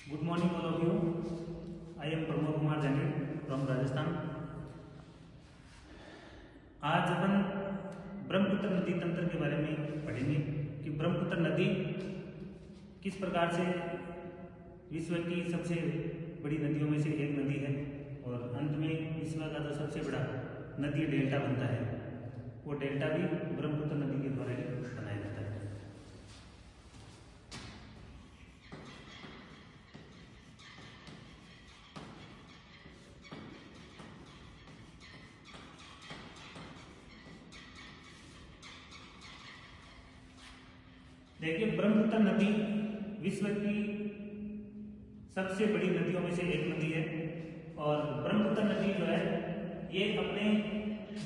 Good morning, all of you. I am Pramod Kumar Jani from Rajasthan. आज अपन ब्रह्मपुत्र नदी तंत्र के बारे में पढ़ेंगे कि ब्रह्मपुत्र नदी किस प्रकार से विश्व की सबसे बड़ी नदियों में से एक नदी है और अंत में विश्व का जो सबसे बड़ा नदी डेल्टा बनता है, वो डेल्टा भी ब्रह्मपुत्र नदी के द्वारा बनाया जाता है। देखिए, ब्रह्मपुत्र नदी विश्व की सबसे बड़ी नदियों में से एक नदी है और ब्रह्मपुत्र नदी जो है ये अपने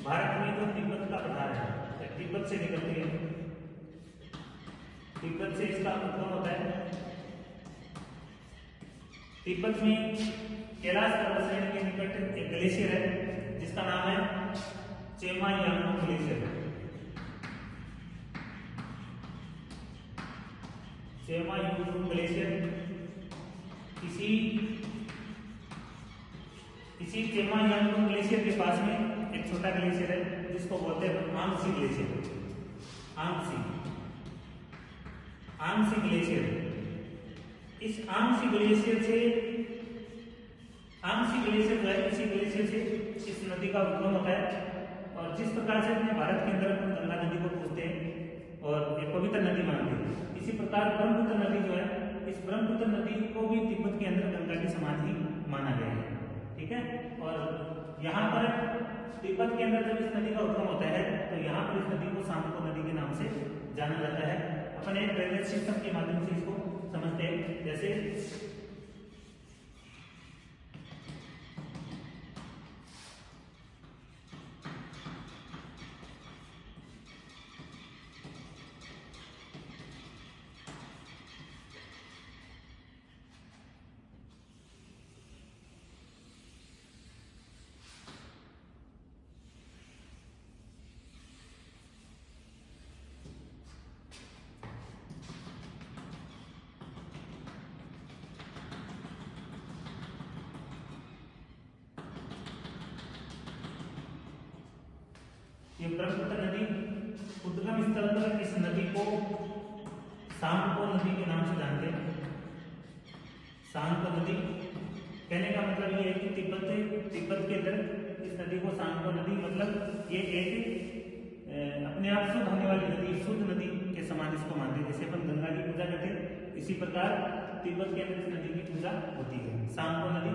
भारत में जो तिब्बत का पठार है, तिब्बत से निकलती है। तिब्बत से इसका उद्गम होता है। तिब्बत में कैलाश पर्वत श्रेणी के निकट एक ग्लेशियर है जिसका नाम है चेमा यांगोंग ग्लेशियर। चेमा यांगोंग ग्लेशियर इसी चेमा यांगोंग ग्लेशियर के पास में एक छोटा ग्लेशियर है जिसको बोलते हैं आंगसी ग्लेशियर। आंगसी ग्लेशियर, इस आंगसी ग्लेशियर जो है इसी ग्लेशियर से इस नदी का उद्गम होता है और जिस प्रकार से अपने भारत के अंदर अपन गंगा नदी को पूछते हैं और एक पवित्र नदी मानते हैं, इसी प्रकार ब्रह्मपुत्र नदी जो है, इस ब्रह्मपुत्र नदी को भी तिब्बत के अंदर गंगा के समान ही माना गया है। ठीक है, और यहाँ पर तिब्बत के अंदर जब इस नदी का उद्गम होता है तो यहाँ पर इस नदी को सांगपो नदी के नाम से जाना जाता है। अपन एक ड्रेनेज सिस्टम के माध्यम से इसको समझते हैं। जैसे ये ब्रह्मपुत्र नदी उद्गम स्थल पर इस नदी को सांगपो नदी के नाम से जानते हैं। सांगपो नदी कहने का मतलब ये है कि तिब्बत के अंदर इस नदी को सांगपो नदी, मतलब ये एक अपने आप शुद्ध होने वाली नदी, शुद्ध नदी के समान इसको मानते हैं। जैसे अपन गंगा की पूजा करते हैं, इसी प्रकार तिब्बत के अंदर इस नदी की पूजा होती है। सांगपो नदी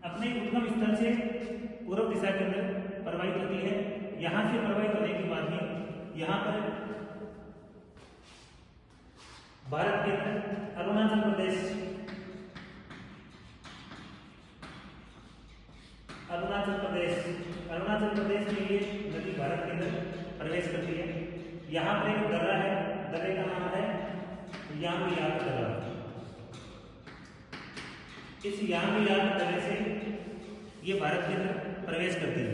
अपने उद्गम स्थल से पूर्व दिशा के अंदर प्रवाहित होती है। यहां से प्रवाहित होने के बाद में यहाँ पर भारत के अंदर अरुणाचल प्रदेश में ये नदी भारत के अंदर प्रवेश करती है। यहाँ पर एक दर्रा है, दर्रे का नाम है यांगयाक दर्रा। इस यांगयाक दर्रे से ये भारत के अंदर प्रवेश करती है।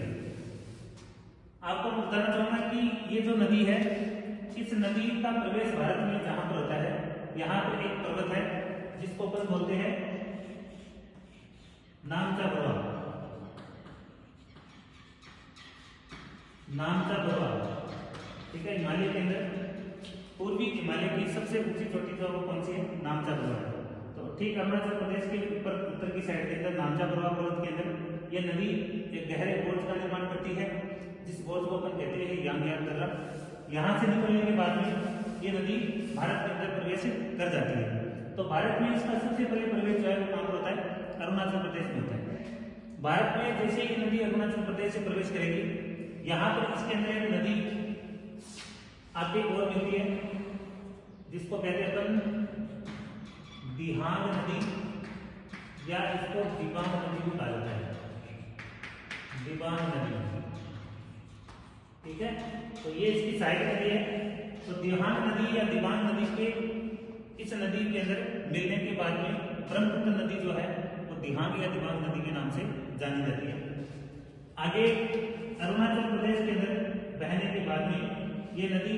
आपको बताना चाहूंगा कि ये जो नदी है, इस नदी का प्रवेश भारत में जहां पर होता है, यहाँ पर एक पर्वत है जिसको अपन बोलते हैं नामचा बरुआ। ठीक है, हिमालय के अंदर पूर्वी हिमालय की सबसे ऊंची चोटी जो वो कौन सी है? नामचा बरुआ है। तो ठीक अरुणाचल प्रदेश के ऊपर उत्तर की साइड के अंदर नामचा बरुआ पर्वत के अंदर ये नदी एक गहरे गोर्ज का निर्माण करती है, जिस गोर्ज को अपन कहते हैं यांगयाक दर्रा। यहाँ से निकलने के बाद में ये नदी भारत के अंदर प्रवेश कर जाती है। तो भारत में इसका सबसे पहले प्रवेश जो है वो कहाँ पर होता है? अरुणाचल प्रदेश में होता है। भारत में जैसे ही नदी अरुणाचल प्रदेश से प्रवेश करेगी, यहाँ पर इसके अंदर एक नदी आगे और मिलती है जिसको कहते हैं अपन दिहांग नदी, या इसको दिबांग नदी भी कहा जाता है। दिबांग नदी, ठीक है, तो ये इसकी सहायक नदी है। तो दिहांग नदी या दिबांग नदी के इस नदी के अंदर मिलने के बाद में ब्रह्मपुत्र नदी जो है वो दिहांग या दिबांग नदी के नाम से जानी जाती है। आगे अरुणाचल प्रदेश के अंदर बहने के बाद में ये नदी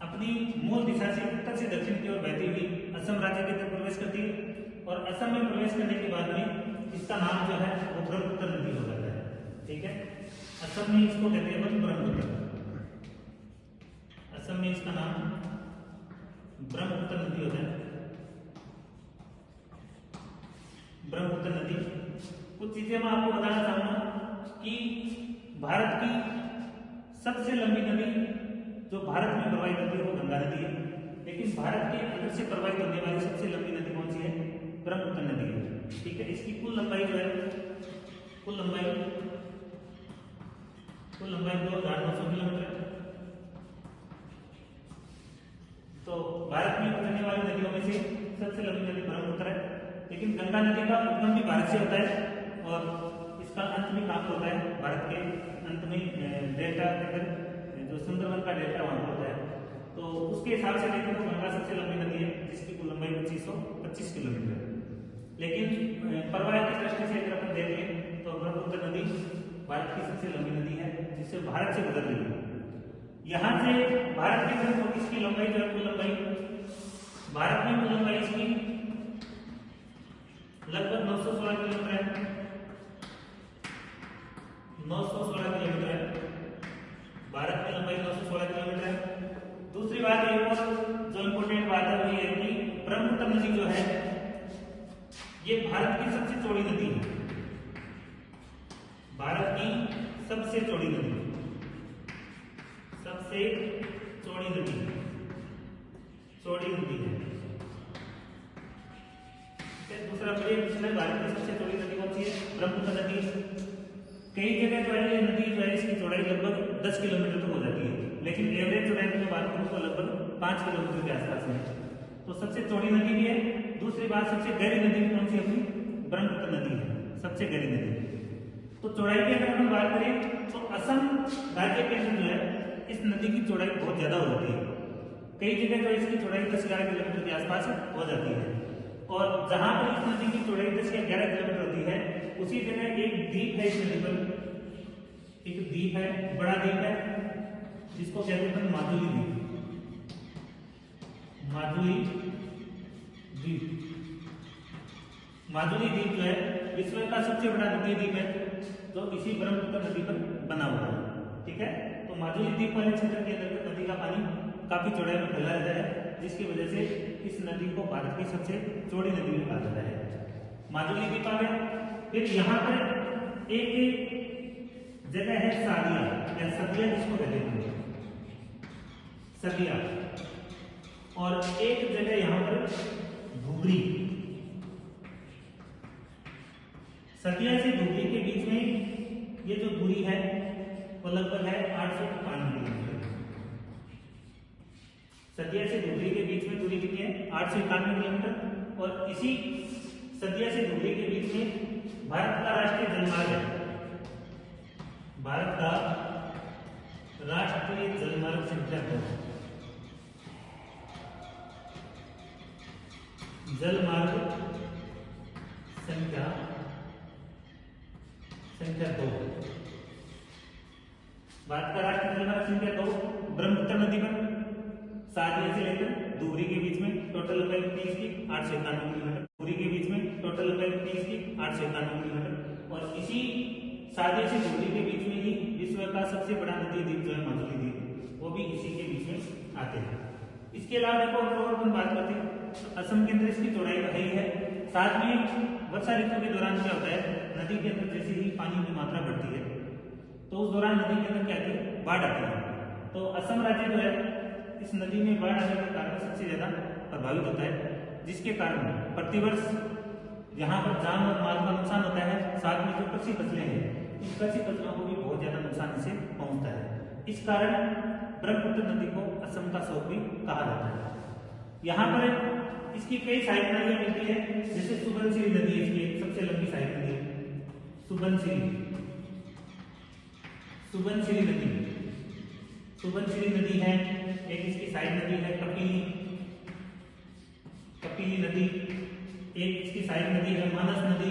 अपने अपनी मूल दिशा से उत्तर से दक्षिण की ओर बहती हुई असम राज्य के अंदर प्रवेश करती है और असम में प्रवेश करने के बाद में इसका नाम जो है वो ब्रह्मपुत्र नदी हो जाता है। ठीक है, असम में इसको कहते हैं ब्रह्मपुत्र। असम में इसका नाम ब्रह्मपुत्र नदी होता है। ब्रह्मपुत्र नदी, कुछ चीजें मैं आपको बताना चाहूंगा कि भारत की सबसे लंबी नदी जो भारत में प्रवाहित होती है वो गंगा नदी है, लेकिन भारत के अंदर से प्रवाहित होने वाली सबसे लंबी नदी कौन सी है? ब्रह्मपुत्र नदी है। ठीक है, इसकी कुल लंबाई जो है कुल लंबाई 2900 किलोमीटर है। तो भारत में गुजरने वाली नदियों में से सबसे लंबी नदी ब्रह्मपुत्र है, लेकिन गंगा नदी का उद्गम भी भारत से होता है और इसका अंत भी कहाँ पर होता है? भारत के अंत में डेल्टा जो सुंदरवन का डेल्टा वहां पर होता है। तो उसके हिसाब से देखें तो गंगा सबसे लंबी नदी है जिसकी कुल लंबाई 2525 किलोमीटर है। लेकिन प्रवाह की दृष्टि से अगर अपन देखें तो ब्रह्मपुत्र नदी भारत की सबसे लंबी नदी है जिससे भारत से गुजर रही है। यहाँ से भारत के अंदर इसकी लंबाई जो है कुल लंबाई भारत में कुल लंबाई इसकी लगभग 916 किलोमीटर है। 916 किलोमीटर है भारत की लंबाई 916 किलोमीटर है। दूसरी बात एक और जो इम्पोर्टेंट बात है वो ये है कि ब्रह्मपुत्र नदी जो है ये भारत की सबसे चौड़ी नदी है। भारत की सबसे चौड़ी नदी, सबसे चौड़ी नदी है। दूसरा प्रश्न है भारत की सबसे चौड़ी नदी कौन सी है? ब्रह्मपुत्र नदी। कई जगह जो है ये नदी जो है इसकी चौड़ाई लगभग 10 किलोमीटर तक हो जाती है, लेकिन एवरेज चौड़ाई की बात करूं तो लगभग 5 किलोमीटर के आसपास है। तो सबसे चौड़ी नदी भी है। दूसरी बात सबसे गहरी नदी कौन सी अपनी? ब्रह्मपुत्र नदी है सबसे गहरी नदी। तो चौड़ाई की अगर हम बात करें तो असम राज्य के अंदर जो है इस नदी की चौड़ाई बहुत ज्यादा हो जाती है। कई जगह जो इसकी चौड़ाई 10-11 किलोमीटर के आसपास हो जाती है और जहां पर इस नदी की चौड़ाई 10 या 11 किलोमीटर होती है उसी जगह एक द्वीप है इस नदी पर, एक द्वीप है, बड़ा द्वीप है जिसको कहते हैं माजुली द्वीप। माजुली द्वीप, माजुली द्वीप जो है विश्व का सबसे बड़ा नदी द्वीप है जो इसी ब्रह्मपुत्र नदी पर बना हुआ है। ठीक है, तो माजुली द्वीप वाले क्षेत्र के अंदर नदी का पानी काफी चौड़ाई में फैला रहता है जिसकी वजह से इस नदी को भारत की सबसे चौड़ी नदी में कहा जाता है। माजुली द्वीप आ गया। फिर यहाँ पर एक जगह है सादिया या सदिया जिसको कहते हैं सदिया, और एक जगह यहाँ पर धुबरी। सदिया से धुबरी के बीच में ये जो दूरी है वो लगभग है 891 किलोमीटर। सदिया से धुबरी के बीच में दूरी कितनी है? 891 किलोमीटर। और इसी सदिया से धुबरी के बीच में भारत का राष्ट्रीय जलमार्ग है। भारत का राष्ट्रीय जलमार्ग संख्या 2, जलमार्ग संख्या 2। भारत का राष्ट्रीय जलमार्ग संख्या 2 ब्रह्मपुत्र नदी पर सादिया से लेकर धुबरी के बीच में टोटल लंबाई कितनी इसकी? 891 किलोमीटर। धुबरी के बीच में टोटल लंबाई कितनी इसकी? 891 किलोमीटर। और इसी सादिया से धुबरी के बीच में ही विश्व का सबसे बड़ा नदी द्वीप जो है माजुली द्वीप, वो भी इसी के बीच में आते हैं। इसके अलावा देखो अगर हम बात करते हैं तो असम के अंदर इसकी चौड़ाई है ही है। साथ में वर्षा ऋतु के दौरान क्या होता है, नदी के अंदर जैसे ही पानी की मात्रा बढ़ती है तो उस दौरान नदी के अंदर क्या आती है? बाढ़ आती है। तो असम राज्य जो है इस नदी में बाढ़ आने के कारण सबसे ज्यादा प्रभावित होता है, जिसके कारण प्रतिवर्ष यहाँ पर जान और माल का नुकसान होता है। साथ में जो कृषि फसलें हैं इन कृषि फसलों को भी बहुत ज्यादा नुकसान इसे पहुंचता है। इस कारण ब्रह्मपुत्र नदी को असम का शोक भी कहा जाता है। यहाँ पर इसकी कई सहायक नदियां मिलती है, जैसे सुबनसिरी नदी है इसकी सबसे लंबी सहायक नदी है। सुबनसिरी नदी है एक इसकी सहायक नदी है। कपिली नदी एक इसकी सहायक नदी है। मानस नदी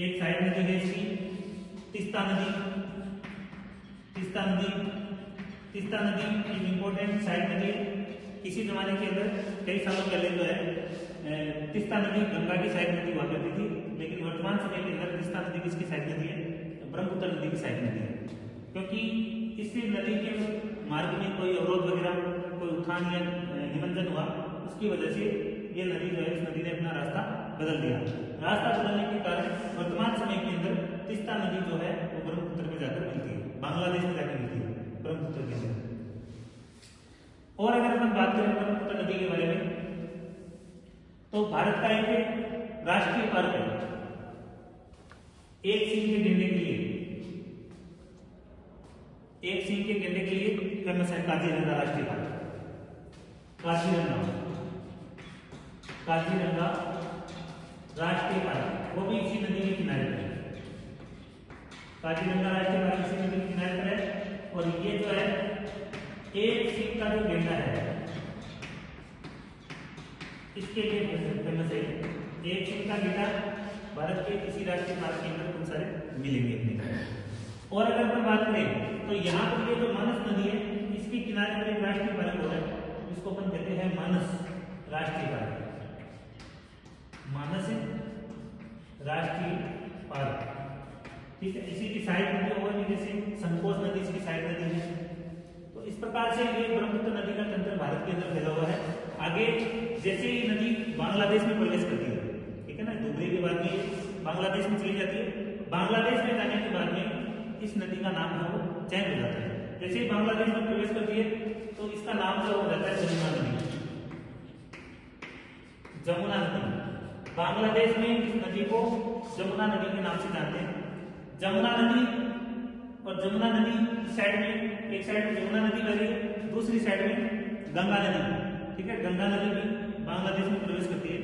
एक सहायक नदी है इसकी। तीस्ता नदी तीस्ता नदी एक इम्पोर्टेंट साइड नदी है। किसी जमाने के अंदर कई सालों पहले जो है तीस्ता नदी गंगा की साइड नदी हुआ करती थी, लेकिन वर्तमान समय के अंदर तीस्ता नदी किसकी साइड नदी है? ब्रह्मपुत्र नदी की साइड नदी है, क्योंकि इस नदी के मार्ग में कोई अवरोध वगैरह, कोई उत्थान या निमंजन हुआ, उसकी वजह से ये नदी जो है, इस नदी ने अपना रास्ता बदल दिया। रास्ता बदलने के कारण वर्तमान समय के अंदर तीस्ता नदी जो है वो ब्रह्मपुत्र में जाकर मिलती है, बांग्लादेश में जाकर मिलती है ब्रह्मपुत्र के अंदर। और अगर अपन बात करें ब्रह्मपुत्र नदी के बारे में, तो भारत का एक राष्ट्रीय पार्क है, एक सींग के गेंडे के लिए, एक सींग के गेंडे के लिए फेमस है काजीरंगा राष्ट्रीय पार्क। काजीरंगा राष्ट्रीय पार्क वो भी इसी नदी के किनारे पर है। काजीरंगा राष्ट्रीय पार्क इसी नदी के किनारे पर है। और ये जो है एक सींग का जो गेंडा है, इसके लिए फेमस है। एक सींग का गेंडा भारत के किसी राष्ट्रीय पार्क के अंदर बहुत सारे मिलेंगे अपने। और अगर अपन बात करें तो यहाँ पर ये जो मानस नदी है, इसके किनारे पर एक राष्ट्रीय पार्क हो रहा है, जिसको अपन कहते हैं मानस राष्ट्रीय पार्क। मानस राष्ट्रीय पार्क, ठीक है। इसी की साइड नदी और भी जैसे संकोच नदी इसकी साइड नदी है। तो इस प्रकार से ये ब्रह्मपुत्र नदी का तंत्र भारत के अंदर फैला हुआ है। आगे जैसे ही नदी बांग्लादेश में प्रवेश करती है, ठीक है ना, डुबरी के बाद में बांग्लादेश में चली जाती है। बांग्लादेश में जाने के बाद में इस नदी का नाम है वो चेंज हो जाता है। जैसे ही बांग्लादेश में प्रवेश करती है तो इसका नाम जो हो जाता है जमुना नदी। जमुना नदी, बांग्लादेश में इस नदी को जमुना नदी के नाम से जानते हैं। जमुना नदी और जमुना नदी साइड में, एक साइड में जमुना नदी बह रही है, दूसरी साइड में गंगा नदी, ठीक है। गंगा नदी भी बांग्लादेश में प्रवेश करती है।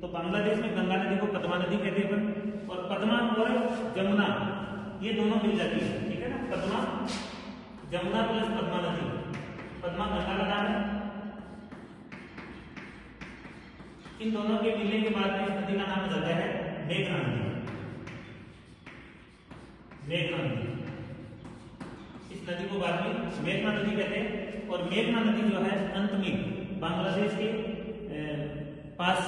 तो बांग्लादेश में गंगा नदी को पद्मा नदी कहते हैं, और पद्मा और जमुना ये दोनों मिल जाती है, ठीक है ना। पद्मा, जमुना प्लस पद्मा नदी, पद्मा गंगा का नाम है। इन दोनों के मिलने के बाद में इस नदी का नाम हो जाता है मेघना नदी। मेघना नदी, इस नदी को बाद में मेघना नदी कहते हैं। और मेघना नदी जो है अंत में बांग्लादेश के पास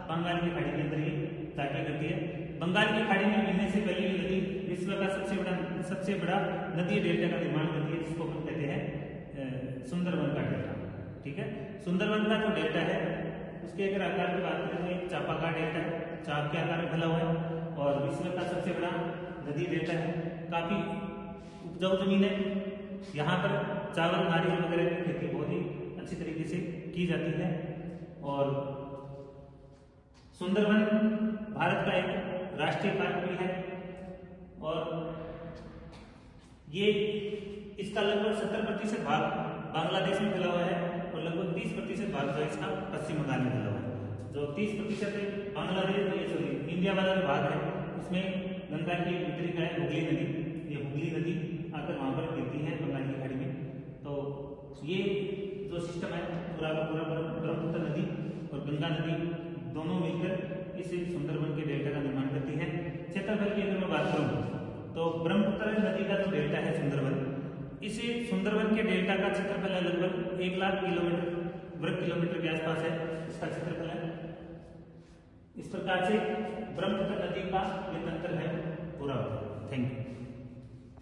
बंगाल की खाड़ी के अंदर ही जाके करती है। बंगाल की खाड़ी में मिलने से पहले ये नदी विश्व का सबसे बड़ा नदी डेल्टा का निर्माण करती है, जिसको हम कहते हैं सुंदरवन का डेल्टा, ठीक है। सुंदरवन का जो डेल्टा है उसके अगर आकार की बात करें तो एक चापाकार डेल्टा है, चाप के आकार में फैला हुआ है, और विश्व का सबसे बड़ा नदी डेल्टा है। काफी उपजाऊ जमीन है, यहाँ पर चावल, नारियल वगैरह की खेती बहुत ही अच्छी तरीके से की जाती है। और सुंदरवन भारत का एक राष्ट्रीय पार्क भी है, और ये इसका लगभग 70% भाग बांग्लादेश में फैला हुआ है, और लगभग 30% भाग जो है इसका पश्चिम बंगाल में फैला हुआ है। जो 30% है बांग्लादेश, इंडिया वाला जो भाग है उसमें गंगा की वितरिका है हुगली नदी। ये हुगली नदी आकर वहां पर गिरती है बंगाल की खाड़ी में। तो ये जो सिस्टम है पूरा का पूरा ब्रह्मपुत्र नदी और गंगा नदी दोनों मिलकर इस सुंदरवन के डेल्टा का निर्माण करती है। क्षेत्रफल की अगर मैं बात करूं तो ब्रह्मपुत्र नदी का जो डेल्टा है सुंदरवन, इसे सुंदरवन के डेल्टा का क्षेत्रफल लगभग 1 लाख वर्ग किलोमीटर के आसपास है, इसका क्षेत्रफल है। इस प्रकार से ब्रह्मपुत्र नदी का ये तंत्र है पूरा। Thank you.